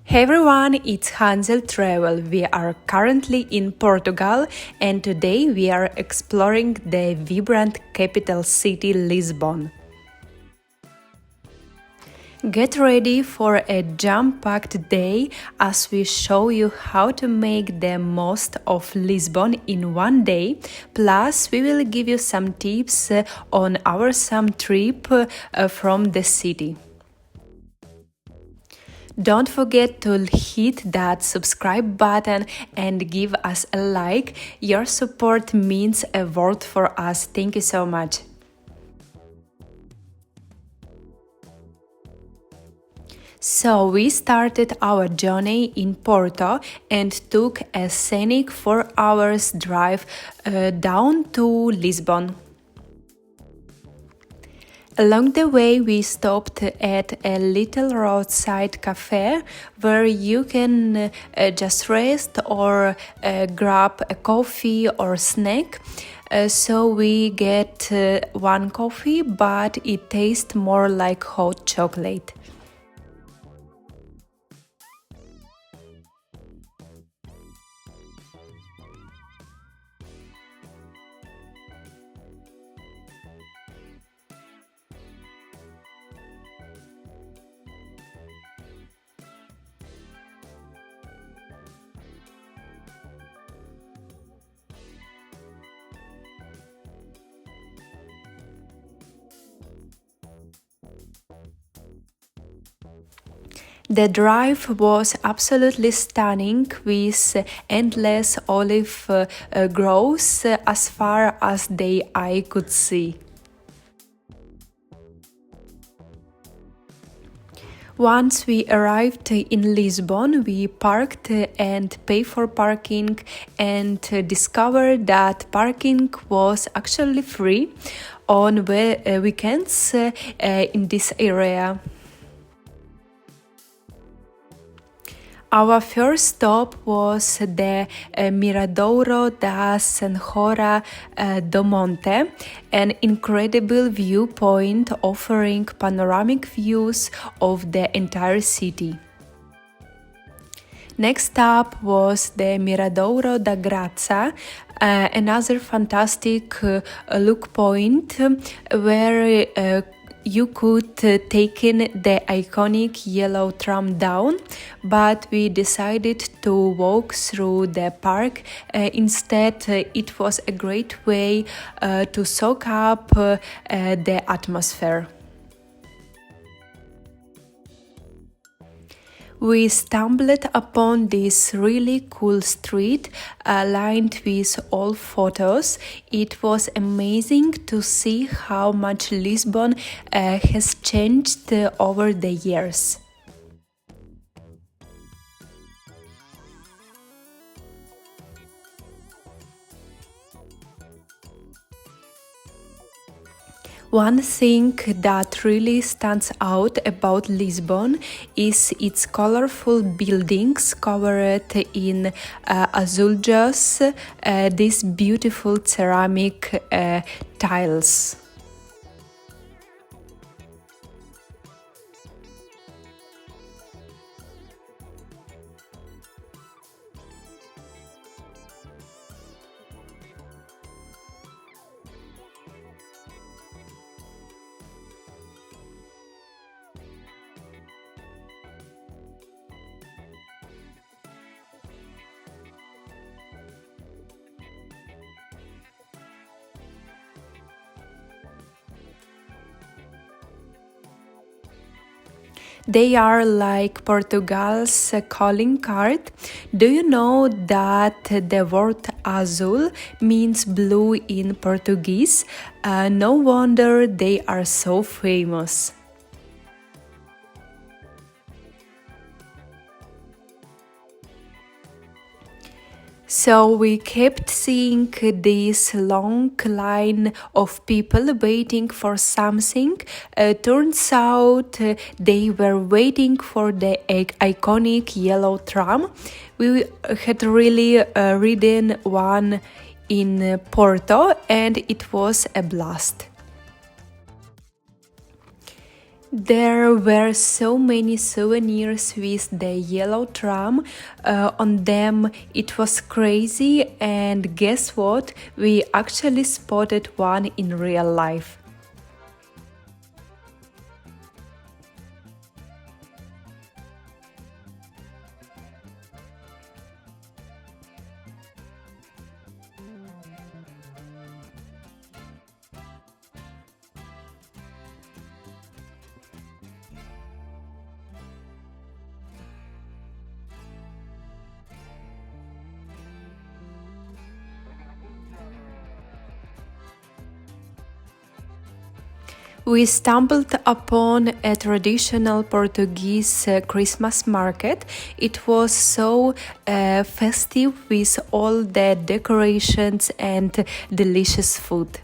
Hey everyone, it's Hansel Travel. We are currently in Portugal and today we are exploring the vibrant capital city Lisbon. Get ready for a jam-packed day as we show you how to make the most of Lisbon in one day. Plus, we will give you some tips on our summer trip from the city. Don't forget to hit that subscribe button and give us a like. Your support means a world for us. Thank you so much. So we started our journey in Porto and took a scenic 4 hours drive down to Lisbon. Along the way, we stopped at a little roadside cafe where you can just rest or grab a coffee or snack. So we get one coffee, but it tastes more like hot chocolate. The drive was absolutely stunning with endless olive groves as far as the eye could see. Once we arrived in Lisbon, we parked and paid for parking and discovered that parking was actually free on weekends in this area. Our first stop was the Miradouro da Senhora do Monte, an incredible viewpoint offering panoramic views of the entire city. Next up was the Miradouro da Graca, another fantastic look point where you could take in the iconic yellow tram down, but we decided to walk through the park. Instead, it was a great way to soak up the atmosphere. We stumbled upon this really cool street lined with old photos. It was amazing to see how much Lisbon has changed over the years. One thing that really stands out about Lisbon is its colorful buildings covered in azulejos, these beautiful ceramic tiles. They are like Portugal's calling card. Do you know that the word azul means blue in Portuguese? No wonder they are so famous. So we kept seeing this long line of people waiting for something. Turns out they were waiting for the iconic yellow tram. We had really ridden one in Porto and it was a blast. There were so many souvenirs with the yellow tram on them. It was crazy, and guess what? We actually spotted one in real life. We stumbled upon a traditional Portuguese Christmas market. It was so festive with all the decorations and delicious food.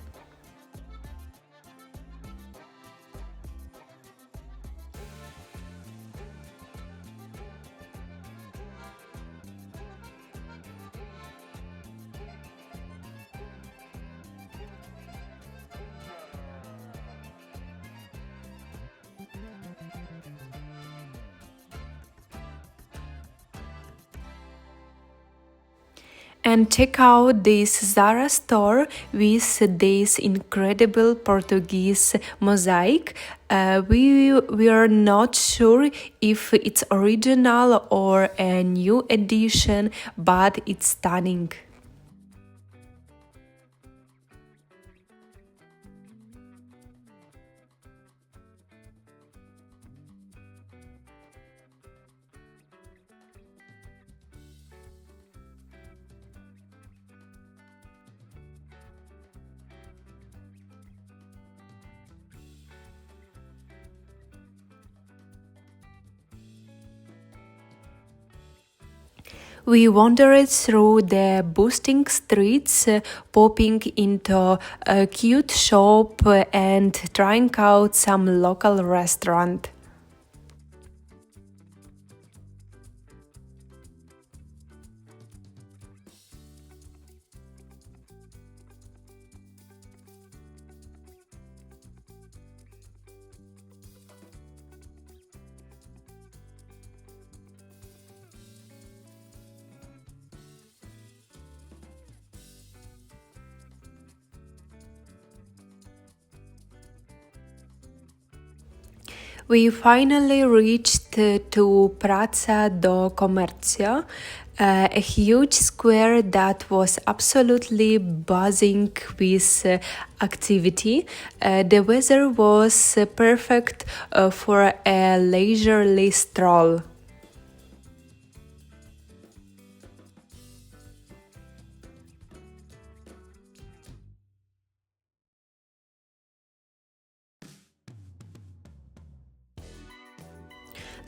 And check out this Zara store with this incredible Portuguese mosaic. We are not sure if it's original or a new edition, but it's stunning. We wandered through the bustling streets, popping into a cute shop and trying out some local restaurant. We finally reached to Praça do Comércio, a huge square that was absolutely buzzing with activity. The weather was perfect for a leisurely stroll.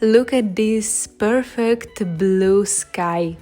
Look at this perfect blue sky.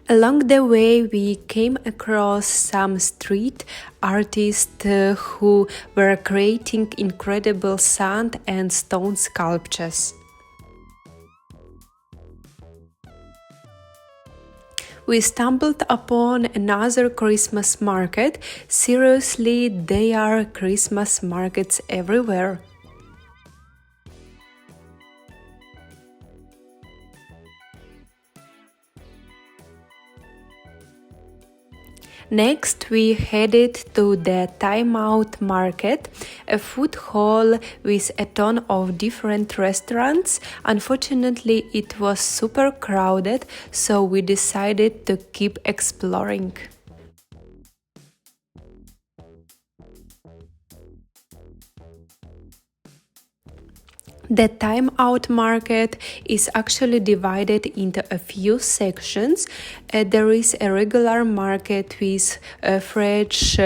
Along the way, we came across some street artists who were creating incredible sand and stone sculptures. We stumbled upon another Christmas market. Seriously, there are Christmas markets everywhere. Next, we headed to the Time Out Market, a food hall with a ton of different restaurants. Unfortunately, it was super crowded, so we decided to keep exploring. The time out market is actually divided into a few sections. There is a regular market with fresh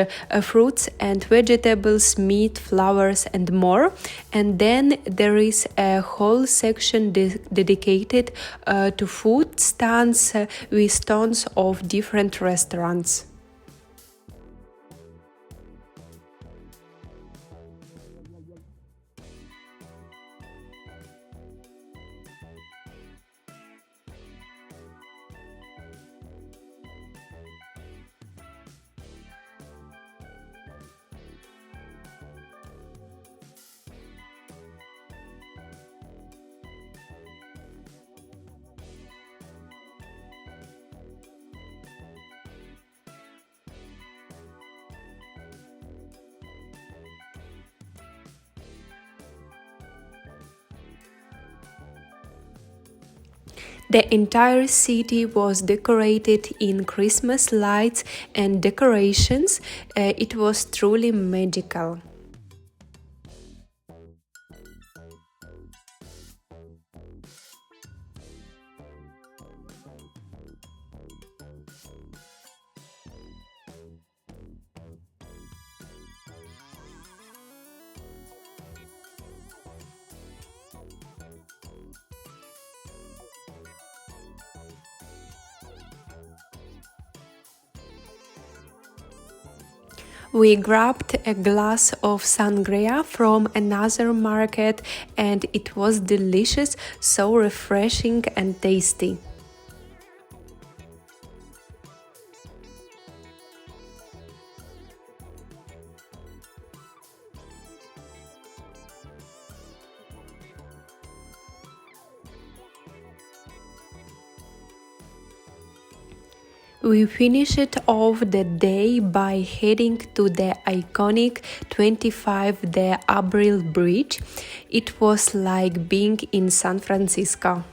fruits and vegetables, meat, flowers, and more. And then there is a whole section dedicated to food stands with tons of different restaurants. The entire city was decorated in Christmas lights and decorations. It was truly magical. We grabbed a glass of sangria from another market and it was delicious, so refreshing and tasty. We finished off the day by heading to the iconic 25 de Abril bridge. It was like being in San Francisco.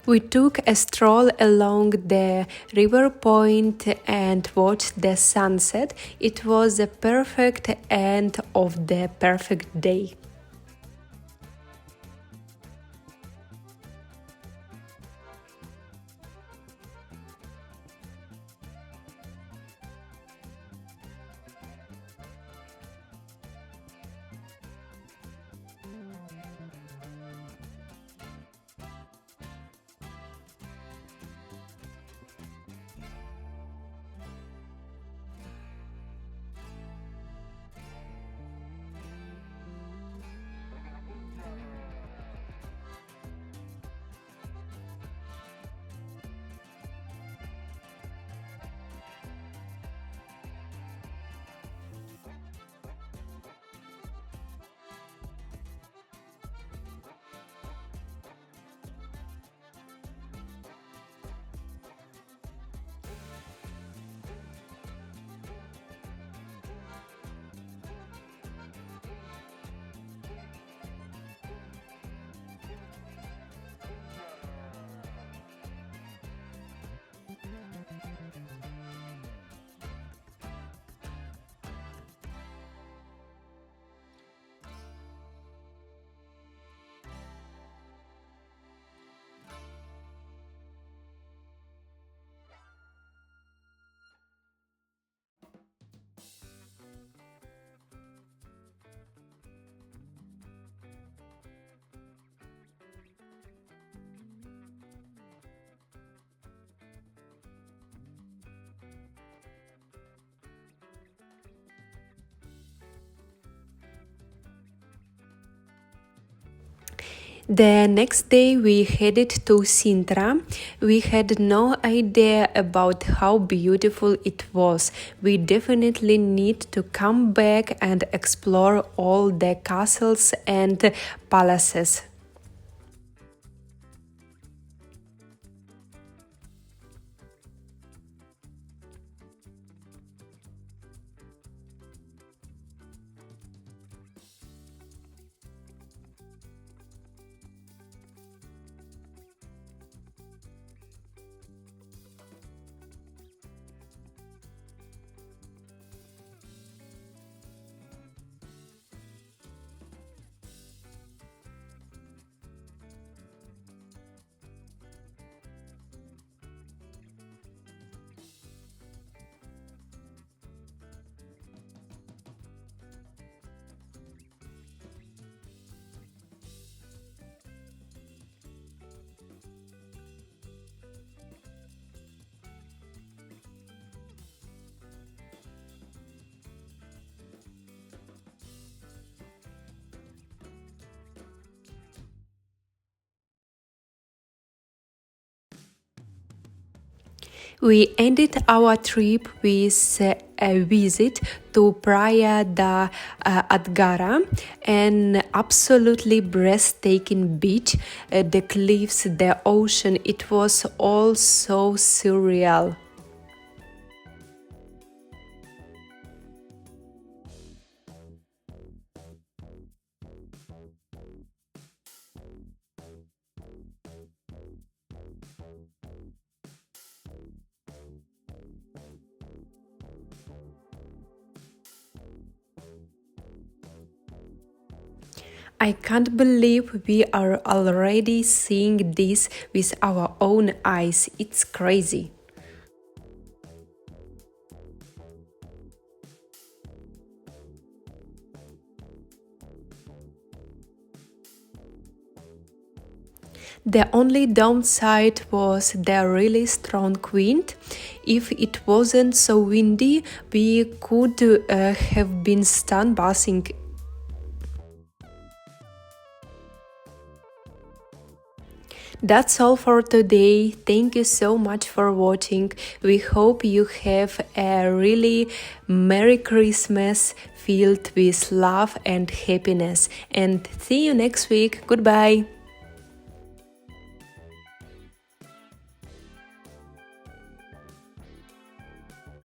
We took a stroll along the river point and watched the sunset. It was the perfect end of the perfect day. The next day we headed to Sintra. We had no idea about how beautiful it was. We definitely need to come back and explore all the castles and palaces. We ended our trip with a visit to Praia da Adraga, an absolutely breathtaking beach. The cliffs, the ocean, it was all so surreal. I can't believe we are already seeing this with our own eyes. It's crazy. The only downside was the really strong wind. If it wasn't so windy, we could have been sunbathing. That's all for today. Thank you so much for watching. We hope you have a really Merry Christmas filled with love and happiness. And see you next week. Goodbye.